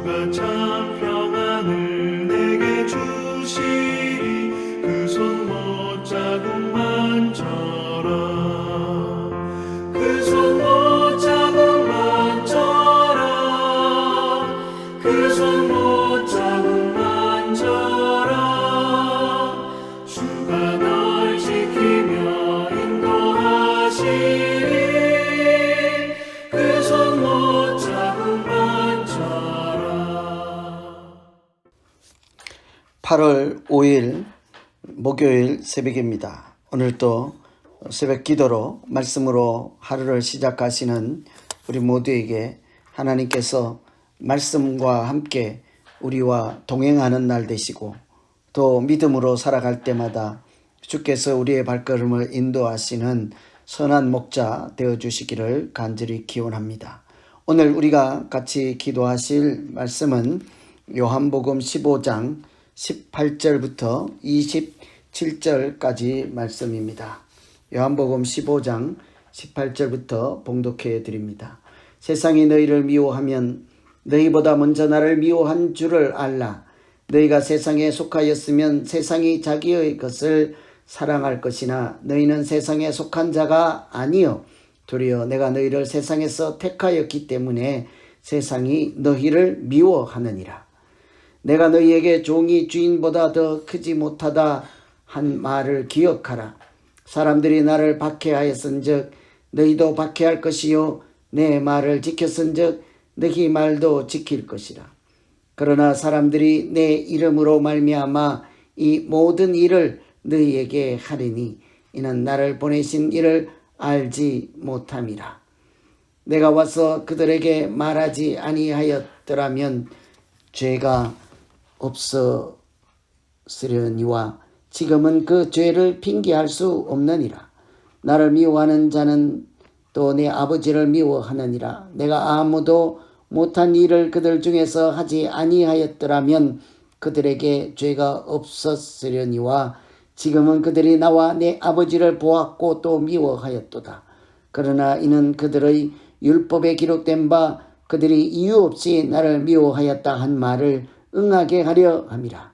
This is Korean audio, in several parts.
주가 참 평안을 내게 주시리. 그 손 못자국만져라. 그 손 못자국만져라. 그 손 못자국만져라. 주가 널 지키며 인도하시리. 그 손 못자국만져라. 8월 5일 목요일 새벽입니다. 오늘도 새벽 기도로 말씀으로 하루를 시작하시는 우리 모두에게 하나님께서 말씀과 함께 우리와 동행하는 날 되시고 또 믿음으로 살아갈 때마다 주께서 우리의 발걸음을 인도하시는 선한 목자 되어주시기를 간절히 기원합니다. 오늘 우리가 같이 기도하실 말씀은 요한복음 15장 18절부터 27절까지 말씀입니다. 요한복음 15장 18절부터 봉독해 드립니다. 세상이 너희를 미워하면 너희보다 먼저 나를 미워한 줄을 알라. 너희가 세상에 속하였으면 세상이 자기의 것을 사랑할 것이나 너희는 세상에 속한 자가 아니요 도리어 내가 너희를 세상에서 택하였기 때문에 세상이 너희를 미워하느니라. 내가 너희에게 종이 주인보다 더 크지 못하다 한 말을 기억하라. 사람들이 나를 박해하였은즉 너희도 박해할 것이요 내 말을 지켰은즉 너희 말도 지킬 것이라. 그러나 사람들이 내 이름으로 말미암아 이 모든 일을 너희에게 하리니 이는 나를 보내신 이를 알지 못함이라. 내가 와서 그들에게 말하지 아니하였더라면 죄가 없었으려니와 지금은 그 죄를 핑계할 수 없느니라. 나를 미워하는 자는 또 내 아버지를 미워하느니라. 내가 아무도 못한 일을 그들 중에서 하지 아니하였더라면 그들에게 죄가 없었으려니와 지금은 그들이 나와 내 아버지를 보았고 또 미워하였도다. 그러나 이는 그들의 율법에 기록된 바 그들이 이유 없이 나를 미워하였다 한 말을 응하게 하려 함이라.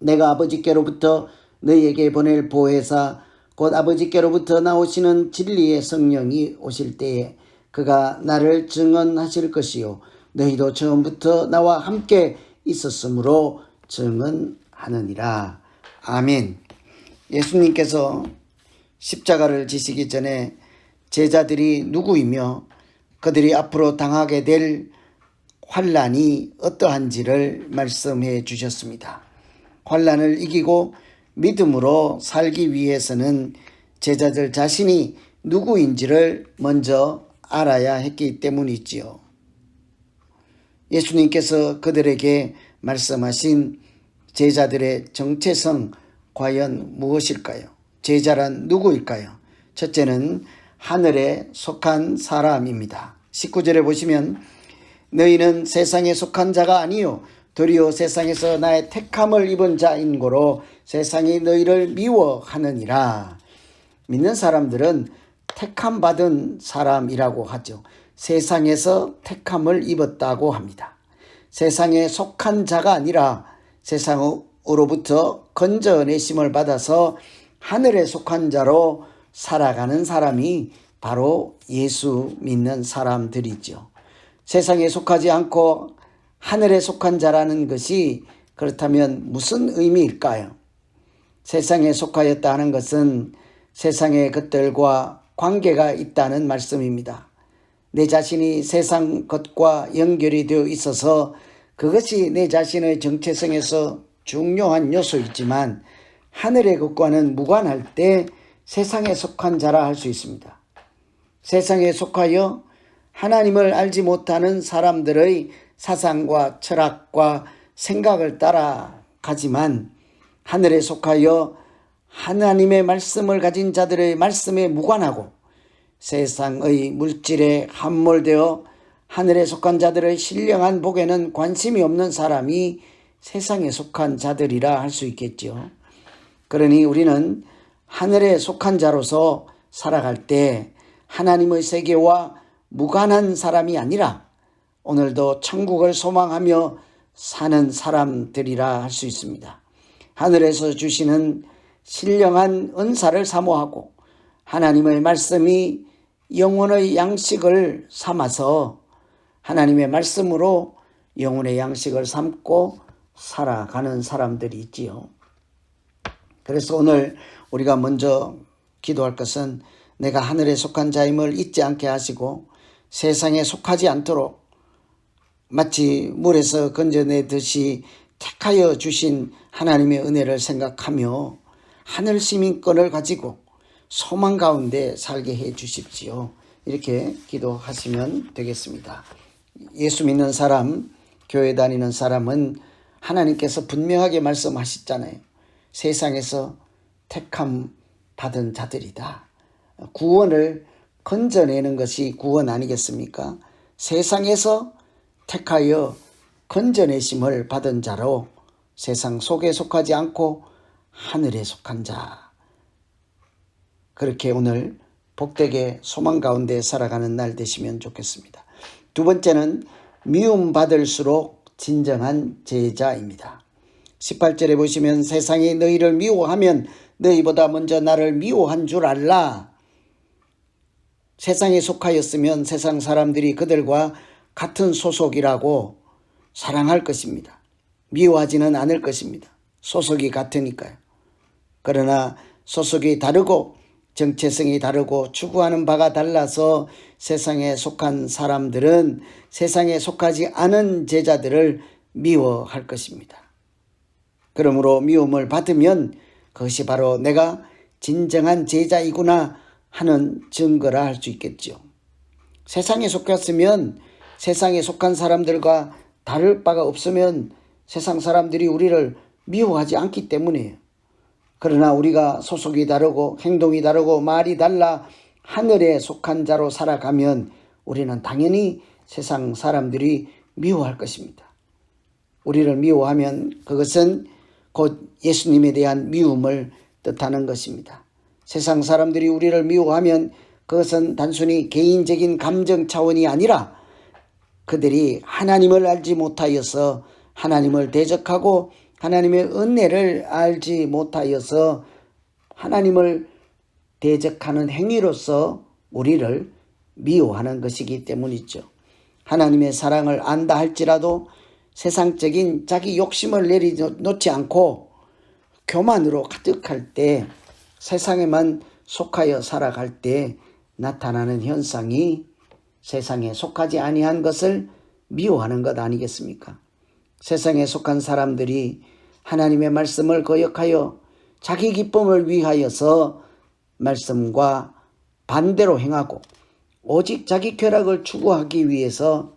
내가 아버지께로부터 너희에게 보낼 보혜사 곧 아버지께로부터 나오시는 진리의 성령이 오실 때에 그가 나를 증언하실 것이요 너희도 처음부터 나와 함께 있었으므로 증언하느니라. 아멘. 예수님께서 십자가를 지시기 전에 제자들이 누구이며 그들이 앞으로 당하게 될 환난이 어떠한지를 말씀해 주셨습니다. 환난을 이기고 믿음으로 살기 위해서는 제자들 자신이 누구인지를 먼저 알아야 했기 때문이지요. 예수님께서 그들에게 말씀하신 제자들의 정체성 과연 무엇일까요? 제자란 누구일까요? 첫째는 하늘에 속한 사람입니다. 19절에 보시면 너희는 세상에 속한 자가 아니요 도리어 세상에서 나의 택함을 입은 자인 고로 세상이 너희를 미워하느니라. 믿는 사람들은 택함 받은 사람이라고 하죠. 세상에서 택함을 입었다고 합니다. 세상에 속한 자가 아니라 세상으로부터 건져내심을 받아서 하늘에 속한 자로 살아가는 사람이 바로 예수 믿는 사람들이죠. 세상에 속하지 않고 하늘에 속한 자라는 것이 그렇다면 무슨 의미일까요? 세상에 속하였다 하는 것은 세상의 것들과 관계가 있다는 말씀입니다. 내 자신이 세상 것과 연결이 되어 있어서 그것이 내 자신의 정체성에서 중요한 요소이지만 하늘의 것과는 무관할 때 세상에 속한 자라 할 수 있습니다. 세상에 속하여 하나님을 알지 못하는 사람들의 사상과 철학과 생각을 따라가지만 하늘에 속하여 하나님의 말씀을 가진 자들의 말씀에 무관하고 세상의 물질에 함몰되어 하늘에 속한 자들의 신령한 복에는 관심이 없는 사람이 세상에 속한 자들이라 할 수 있겠죠. 그러니 우리는 하늘에 속한 자로서 살아갈 때 하나님의 세계와 무관한 사람이 아니라 오늘도 천국을 소망하며 사는 사람들이라 할 수 있습니다. 하늘에서 주시는 신령한 은사를 사모하고 하나님의 말씀이 영혼의 양식을 삼아서 하나님의 말씀으로 영혼의 양식을 삼고 살아가는 사람들이 있지요. 그래서 오늘 우리가 먼저 기도할 것은 내가 하늘에 속한 자임을 잊지 않게 하시고 세상에 속하지 않도록 마치 물에서 건져내듯이 택하여 주신 하나님의 은혜를 생각하며 하늘 시민권을 가지고 소망 가운데 살게 해 주십시오. 이렇게 기도하시면 되겠습니다. 예수 믿는 사람, 교회 다니는 사람은 하나님께서 분명하게 말씀하셨잖아요. 세상에서 택함 받은 자들이다. 구원을 건져내는 것이 구원 아니겠습니까? 세상에서 택하여 건져내심을 받은 자로 세상 속에 속하지 않고 하늘에 속한 자. 그렇게 오늘 복되게 소망 가운데 살아가는 날 되시면 좋겠습니다. 두 번째는 미움받을수록 진정한 제자입니다. 18절에 보시면 세상이 너희를 미워하면 너희보다 먼저 나를 미워한 줄 알라. 세상에 속하였으면 세상 사람들이 그들과 같은 소속이라고 사랑할 것입니다. 미워하지는 않을 것입니다. 소속이 같으니까요. 그러나 소속이 다르고 정체성이 다르고 추구하는 바가 달라서 세상에 속한 사람들은 세상에 속하지 않은 제자들을 미워할 것입니다. 그러므로 미움을 받으면 그것이 바로 내가 진정한 제자이구나 하는 증거라 할 수 있겠죠. 세상에 속했으면 세상에 속한 사람들과 다를 바가 없으면 세상 사람들이 우리를 미워하지 않기 때문이에요. 그러나 우리가 소속이 다르고 행동이 다르고 말이 달라 하늘에 속한 자로 살아가면 우리는 당연히 세상 사람들이 미워할 것입니다. 우리를 미워하면 그것은 곧 예수님에 대한 미움을 뜻하는 것입니다. 세상 사람들이 우리를 미워하면 그것은 단순히 개인적인 감정 차원이 아니라 그들이 하나님을 알지 못하여서 하나님을 대적하고 하나님의 은혜를 알지 못하여서 하나님을 대적하는 행위로서 우리를 미워하는 것이기 때문이죠. 하나님의 사랑을 안다 할지라도 세상적인 자기 욕심을 내려놓지 않고 교만으로 가득할 때 세상에만 속하여 살아갈 때 나타나는 현상이 세상에 속하지 아니한 것을 미워하는 것 아니겠습니까? 세상에 속한 사람들이 하나님의 말씀을 거역하여 자기 기쁨을 위하여서 말씀과 반대로 행하고 오직 자기 쾌락을 추구하기 위해서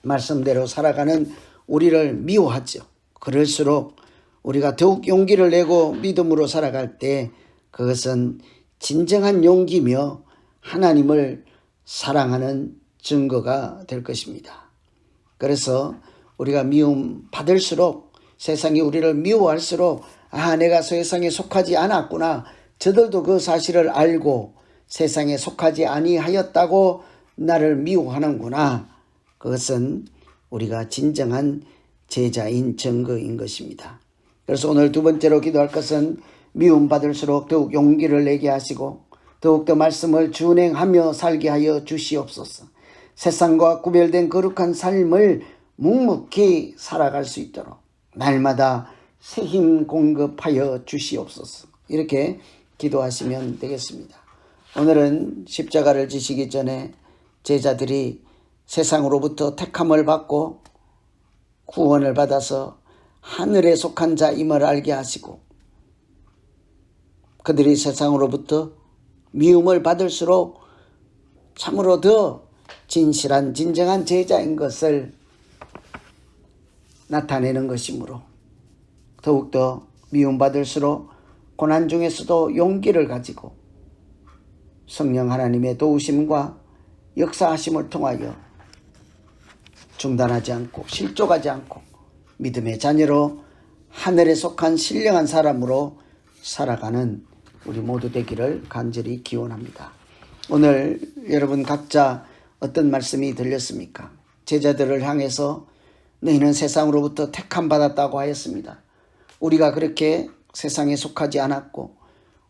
말씀대로 살아가는 우리를 미워하죠. 그럴수록 우리가 더욱 용기를 내고 믿음으로 살아갈 때 그것은 진정한 용기며 하나님을 사랑하는 증거가 될 것입니다. 그래서 우리가 미움 받을수록 세상이 우리를 미워할수록 내가 세상에 속하지 않았구나. 저들도 그 사실을 알고 세상에 속하지 아니하였다고 나를 미워하는구나. 그것은 우리가 진정한 제자인 증거인 것입니다. 그래서 오늘 두 번째로 기도할 것은 미움받을수록 더욱 용기를 내게 하시고 더욱더 말씀을 준행하며 살게 하여 주시옵소서. 세상과 구별된 거룩한 삶을 묵묵히 살아갈 수 있도록 날마다 새 힘 공급하여 주시옵소서. 이렇게 기도하시면 되겠습니다. 오늘은 십자가를 지시기 전에 제자들이 세상으로부터 택함을 받고 구원을 받아서 하늘에 속한 자임을 알게 하시고 그들이 세상으로부터 미움을 받을수록 참으로 더 진실한 진정한 제자인 것을 나타내는 것이므로 더욱더 미움받을수록 고난 중에서도 용기를 가지고 성령 하나님의 도우심과 역사하심을 통하여 중단하지 않고 실족하지 않고 믿음의 자녀로 하늘에 속한 신령한 사람으로 살아가는 우리 모두 되기를 간절히 기원합니다. 오늘 여러분 각자 어떤 말씀이 들렸습니까? 제자들을 향해서 너희는 세상으로부터 택함 받았다고 하였습니다. 우리가 그렇게 세상에 속하지 않았고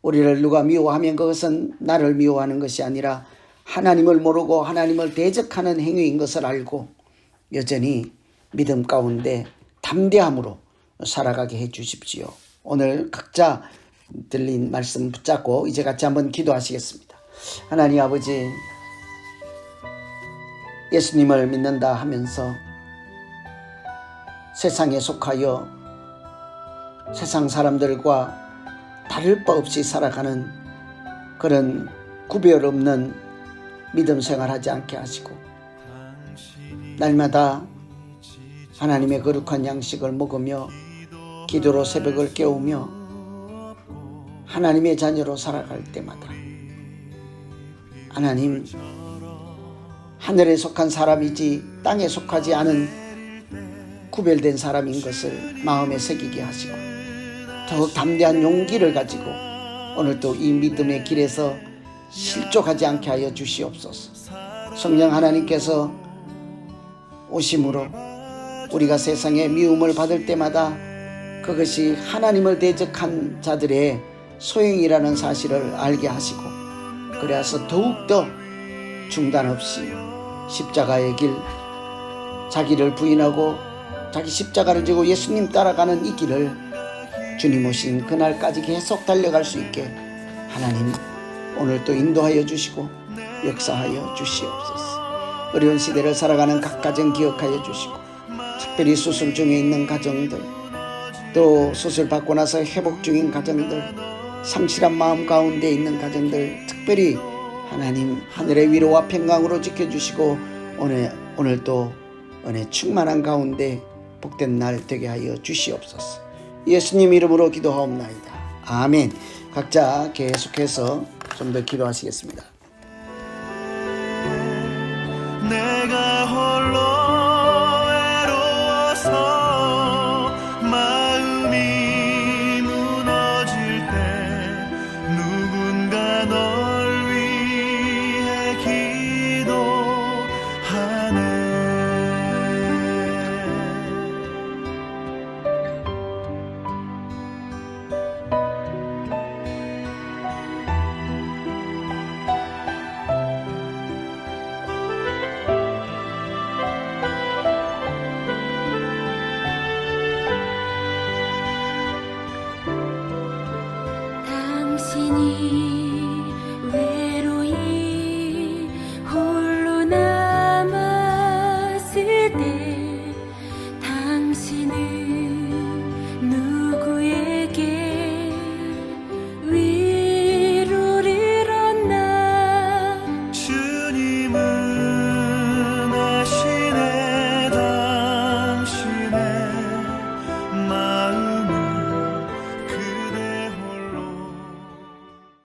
우리를 누가 미워하면 그것은 나를 미워하는 것이 아니라 하나님을 모르고 하나님을 대적하는 행위인 것을 알고 여전히 믿음 가운데 담대함으로 살아가게 해 주십시오. 오늘 각자 들린 말씀 붙잡고 이제 같이 한번 기도하시겠습니다. 하나님 아버지, 예수님을 믿는다 하면서 세상에 속하여 세상 사람들과 다를 바 없이 살아가는 그런 구별 없는 믿음 생활하지 않게 하시고 날마다 하나님의 거룩한 양식을 먹으며 기도로 새벽을 깨우며 하나님의 자녀로 살아갈 때마다 하나님, 하늘에 속한 사람이지 땅에 속하지 않은 구별된 사람인 것을 마음에 새기게 하시고 더욱 담대한 용기를 가지고 오늘도 이 믿음의 길에서 실족하지 않게 하여 주시옵소서. 성령 하나님께서 오심으로 우리가 세상에 미움을 받을 때마다 그것이 하나님을 대적한 자들의 소행이라는 사실을 알게 하시고 그래서 더욱더 중단 없이 십자가의 길, 자기를 부인하고 자기 십자가를 지고 예수님 따라가는 이 길을 주님 오신 그날까지 계속 달려갈 수 있게 하나님 오늘 또 인도하여 주시고 역사하여 주시옵소서. 어려운 시대를 살아가는 각 가정 기억하여 주시고 특별히 수술 중에 있는 가정들, 또 수술 받고 나서 회복 중인 가정들, 상실한 마음 가운데 있는 가정들 특별히 하나님 하늘의 위로와 평강으로 지켜주시고 오늘 또 은혜 충만한 가운데 복된 날 되게 하여 주시옵소서. 예수님 이름으로 기도하옵나이다. 아멘. 각자 계속해서 좀 더 기도하시겠습니다. 내가 홀로